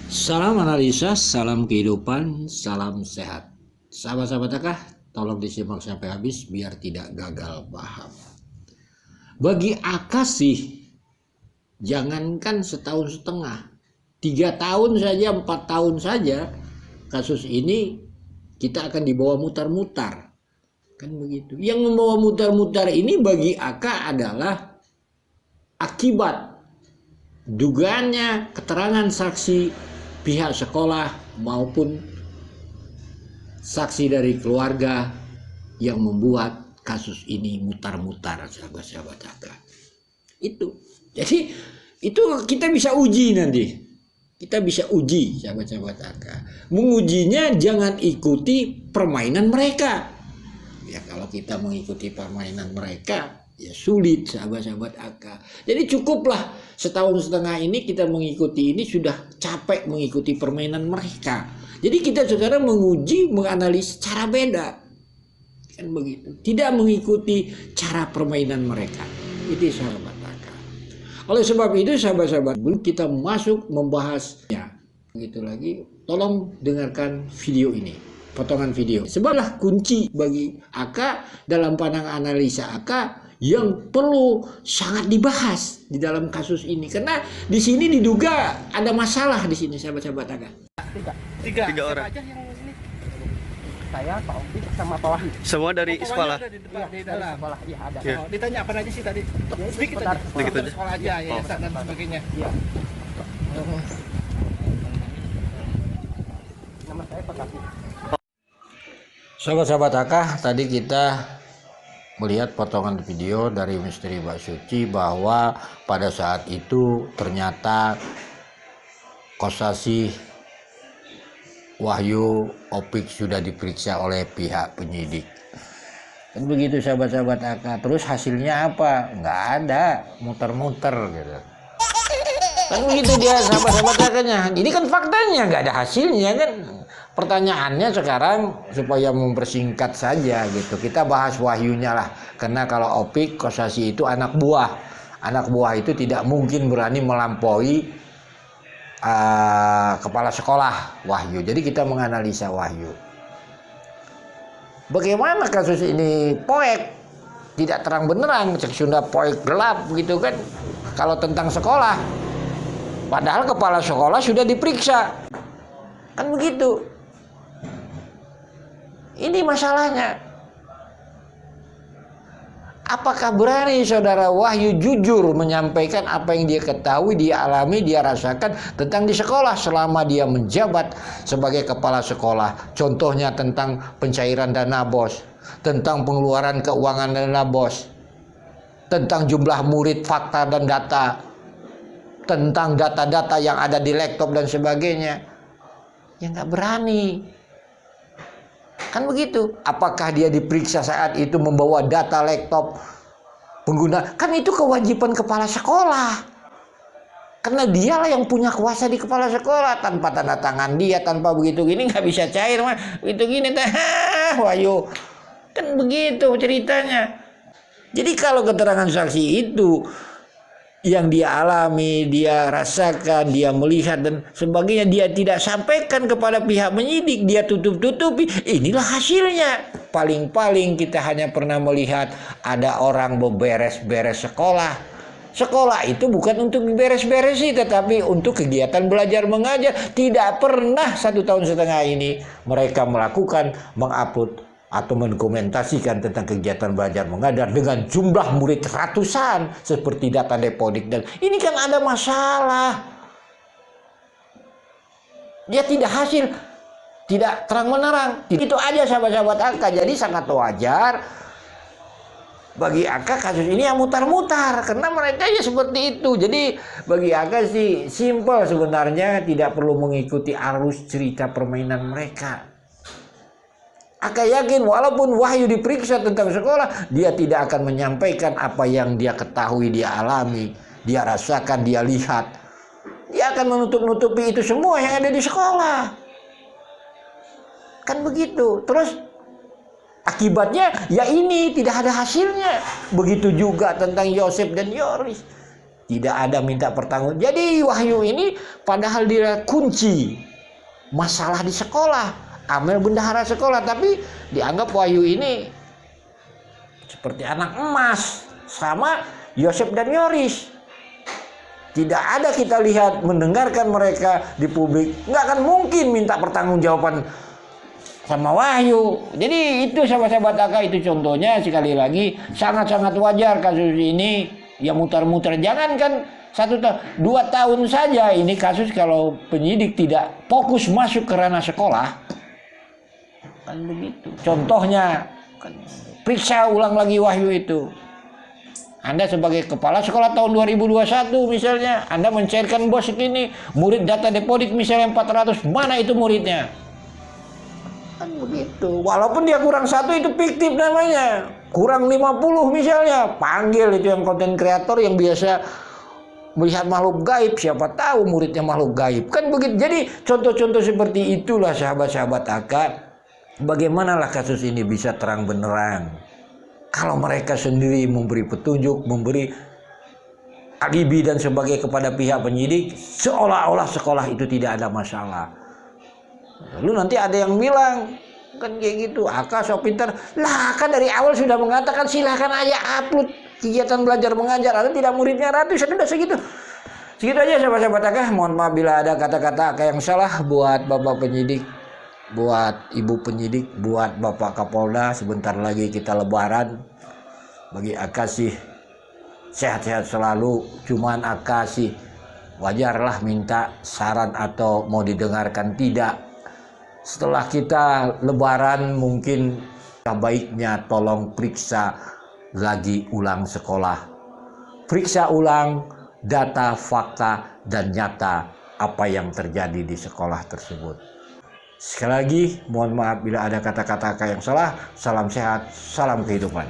Salam analisa, salam kehidupan, salam sehat. Sahabat-sahabat akah, tolong disimak sampai habis biar tidak gagal paham. Bagi akah sih, jangankan setahun setengah, 3 tahun saja, 4 tahun saja, kasus ini kita akan dibawa mutar-mutar. Kan begitu. Yang membawa mutar-mutar ini bagi akah adalah akibat dugaannya keterangan saksi pihak sekolah maupun saksi dari keluarga yang membuat kasus ini mutar-mutar, sahabat-sahabat akah. Itu. Jadi itu kita bisa uji nanti. Kita bisa uji, sahabat-sahabat akah. Mengujinya jangan ikuti permainan mereka. Ya kalau kita mengikuti permainan mereka, ya sulit, sahabat-sahabat akah. Jadi cukuplah setahun setengah ini kita mengikuti ini, sudah capek mengikuti permainan mereka. Jadi kita sekarang menguji, menganalisis cara beda. Kan begitu. Tidak mengikuti cara permainan mereka. Itu sahabat akah. Oleh sebab itu sahabat-sahabat, belum kita masuk membahasnya begitu lagi, tolong dengarkan video ini, potongan video. Sebablah kunci bagi akah dalam pandangan analisa akah yang perlu sangat dibahas di dalam kasus ini, karena di sini diduga ada masalah di sini, sahabat-sahabat akah. Tiga orang. Aja yang ini. Saya, Pak Opi, sama Pak Wahyu. Semua dari sekolah. Iya, di dalam sekolah. Iya, ada. Ya. Oh, Ditanya apa aja sih tadi? ya, Sedikit sebentar. aja. Sedikit aja. Sekolah aja, yayasan dan sebagainya. Iya. Nama saya Pak Kasih. Sahabat-sahabat akah, tadi kita melihat potongan video dari Misteri Mbak Suci bahwa pada saat itu ternyata Kosasih, Wahyu, Opik sudah diperiksa oleh pihak penyidik. Kan begitu sahabat-sahabat akah. Terus hasilnya apa? Nggak ada, muter-muter gitu. Kan begitu dia sahabat-sahabat akahnya. Ini kan faktanya nggak ada hasilnya kan. Pertanyaannya sekarang supaya mempersingkat saja gitu, kita bahas Wahyunya lah. Karena kalau Opik, Kosasih itu anak buah. Anak buah itu tidak mungkin berani melampaui kepala sekolah Wahyu. Jadi kita menganalisa Wahyu. Bagaimana kasus ini poek, tidak terang benderang, cek Sunda poek gelap gitu kan. Kalau tentang sekolah, padahal kepala sekolah sudah diperiksa. Kan begitu. Ini masalahnya. Apakah berani saudara Wahyu jujur menyampaikan apa yang dia ketahui, dia alami, dia rasakan tentang di sekolah selama dia menjabat sebagai kepala sekolah? Contohnya tentang pencairan dana BOS, tentang pengeluaran keuangan dana BOS, tentang jumlah murid, fakta dan data, tentang data-data yang ada di laptop dan sebagainya. Ya nggak berani. Kan begitu. Apakah dia diperiksa saat itu membawa data laptop pengguna? Kan itu kewajiban kepala sekolah. Karena dialah yang punya kuasa di kepala sekolah. Tanpa tanda tangan dia, tanpa begitu gini nggak bisa cair mah. Begitu gini Wahyu. Kan begitu ceritanya. Jadi kalau keterangan saksi itu yang dia alami, dia rasakan, dia melihat dan sebagainya, dia tidak sampaikan kepada pihak penyidik, dia tutup-tutupi, inilah hasilnya. Paling-paling kita hanya pernah melihat ada orang beberes-beres sekolah. Sekolah itu bukan untuk beres-beresi, tetapi untuk kegiatan belajar mengajar. Tidak pernah 1 tahun setengah ini mereka melakukan, mengupload atau mendokumentasikan tentang kegiatan belajar mengajar dengan jumlah murid ratusan seperti data Depodik. Dan ini kan ada masalah. Dia tidak hasil, tidak terang menerang. Itu aja sahabat-sahabat akah. Jadi sangat wajar bagi akah kasus ini yang mutar-mutar, karena mereka ya seperti itu. Jadi bagi akah sih simpel sebenarnya, tidak perlu mengikuti arus cerita permainan mereka. Akah yakin walaupun Wahyu diperiksa tentang sekolah, dia tidak akan menyampaikan apa yang dia ketahui, dia alami, dia rasakan, dia lihat. Dia akan menutup-nutupi itu semua yang ada di sekolah. Kan begitu. Terus akibatnya ya ini tidak ada hasilnya. Begitu juga tentang Yosef dan Yoris. Tidak ada minta pertanggung. Jadi Wahyu ini padahal dia kunci masalah di sekolah. Amel bendahara sekolah, tapi dianggap Wahyu ini seperti anak emas sama Yosef dan Yoris. Tidak ada kita lihat mendengarkan mereka di publik. Nggak akan mungkin minta pertanggungjawaban sama Wahyu. Jadi itu sahabat-sahabat AK, itu contohnya sekali lagi sangat-sangat wajar kasus ini. Ya muter-muter, jangankan 1 tahun, 2 tahun saja ini kasus kalau penyidik tidak fokus masuk ke ranah sekolah. Kan begitu. Contohnya, kan, periksa ulang lagi Wahyu itu. Anda sebagai kepala sekolah tahun 2021 misalnya, Anda mencairkan bos ini, murid data deposit misalnya 400, mana itu muridnya? Kan begitu. Walaupun dia kurang 1 itu fiktif namanya. Kurang 50 misalnya, panggil itu yang konten kreator yang biasa melihat makhluk gaib, siapa tahu muridnya makhluk gaib. Kan begitu. Jadi contoh-contoh seperti itulah sahabat-sahabat AK. Bagaimanalah kasus ini bisa terang benerang kalau mereka sendiri memberi petunjuk, memberi alibi dan sebagainya kepada pihak penyidik, seolah-olah sekolah itu tidak ada masalah. Lalu nanti ada yang bilang, kan kayak gitu, AK sok pintar. Lah kan dari awal sudah mengatakan silahkan aja upload kegiatan belajar mengajar. Ada tidak muridnya ratusan, udah segitu. Segitu aja sahabat-sahabat AK. Mohon maaf bila ada kata-kata AK yang salah buat Bapak penyidik, buat Ibu penyidik, buat Bapak Kapolda. Sebentar lagi kita lebaran. Bagi AK sih sehat-sehat selalu. Cuman AK sih wajarlah minta saran atau mau didengarkan tidak. Setelah kita lebaran mungkin baiknya tolong periksa lagi ulang sekolah. Periksa ulang data, fakta, dan nyata apa yang terjadi di sekolah tersebut. Sekali lagi mohon maaf bila ada kata-kata yang salah. Salam sehat, salam kehidupan.